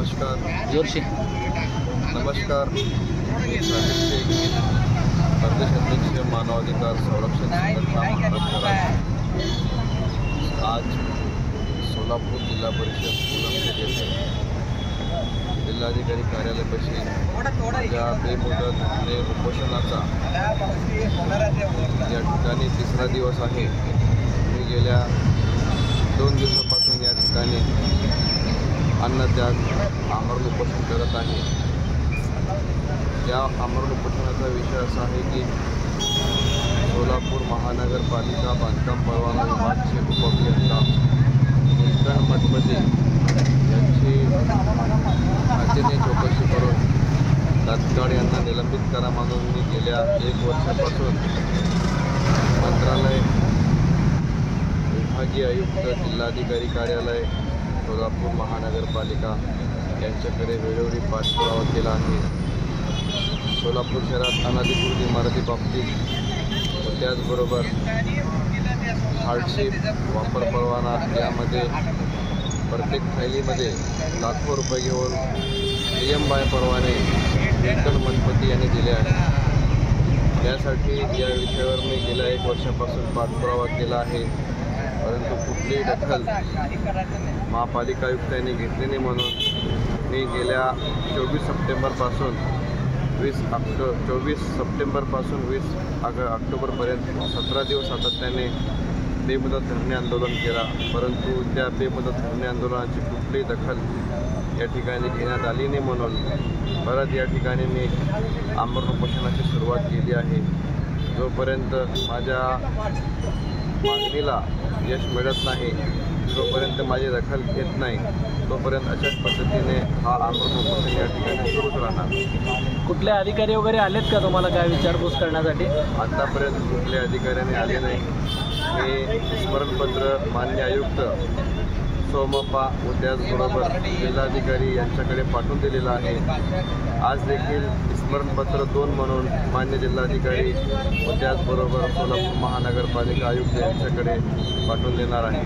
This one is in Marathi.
जोरशी नमस्कार. प्रदेश अध्यक्ष मानवाधिकार संरक्षण संघटना महाराष्ट्र आज सोलापूर जिल्हा परिषद फुलंब्री येथे जिल्हाधिकारी कार्यालयापाशी माझ्या बेमुदत धरणे उपोषणाचा या ठिकाणी तिसरा दिवस आहे. मी गेल्या 2 दिवसापासून या ठिकाणी अन्नत्याग आमरण उपोषण करत आहे. या आमरण उपोषणाचा विषय असा आहे की सोलापूर महानगरपालिका बांधकाम परवाना विभागाचे उपअभियंता निलकंठ मठपती यांची खात्याने चौकशी करून तात्काळ यांना निलंबित करा म्हणून मी गेल्या 1 वर्षापासून मंत्रालय, विभागीय आयुक्त, जिल्हाधिकारी कार्यालय, सोलापूर महानगरपालिका यांच्याकडे वेळोवेळी पाठपुरावा केला आहे. सोलापूर शहरात अनधिकृत इमारतीबाबतीत व त्याचबरोबर हार्डशिप, वापर परवाना यामध्ये प्रत्येक फायलीमध्ये लाखो रुपये घेऊन नियमबाह्य परवाने निलकंठ मठपती यांनी दिले आहेत. त्यासाठी या विषयावर मी गेल्या 1 वर्षापासून पाठपुरावा केला आहे, परंतु कुठलीही दखल महापालिका आयुक्तांनी घेतली नाही. म्हणून मी गेल्या 24 सप्टेंबरपासून 20 ऑक्टोबरपर्यंत 17 दिवस सातत्याने बेमुदत धरणे आंदोलन केला, परंतु त्या बेमुदत धरणे आंदोलनाची कुठलीही दखल या ठिकाणी घेण्यात आली नाही. म्हणून परत या ठिकाणी मी आमरण उपोषणाची सुरुवात केली आहे. जोपर्यंत माझ्या मागणीला यश मिळत नाही, जोपर्यंत माझी दखल घेत नाही, तोपर्यंत अशाच पद्धतीने हा आमरण उपोषण या ठिकाणी सुरूच राहणार. कुठले अधिकारी वगैरे आलेत का तुम्हाला काय विचारपूस करण्यासाठी? आतापर्यंत कुठल्या अधिकाऱ्याने आले नाही. मी स्मरणपत्र मान्य आयुक्त सोमप्पा व त्याचबरोबर जिल्हाधिकारी यांच्याकडे पाठवून दिलेलं आहे. आज देखील स्मरणपत्र 2 म्हणून मान्य जिल्हाधिकारी व त्याचबरोबर सोलापूर महानगरपालिका आयुक्त यांच्याकडे पाठवून देणार आहे.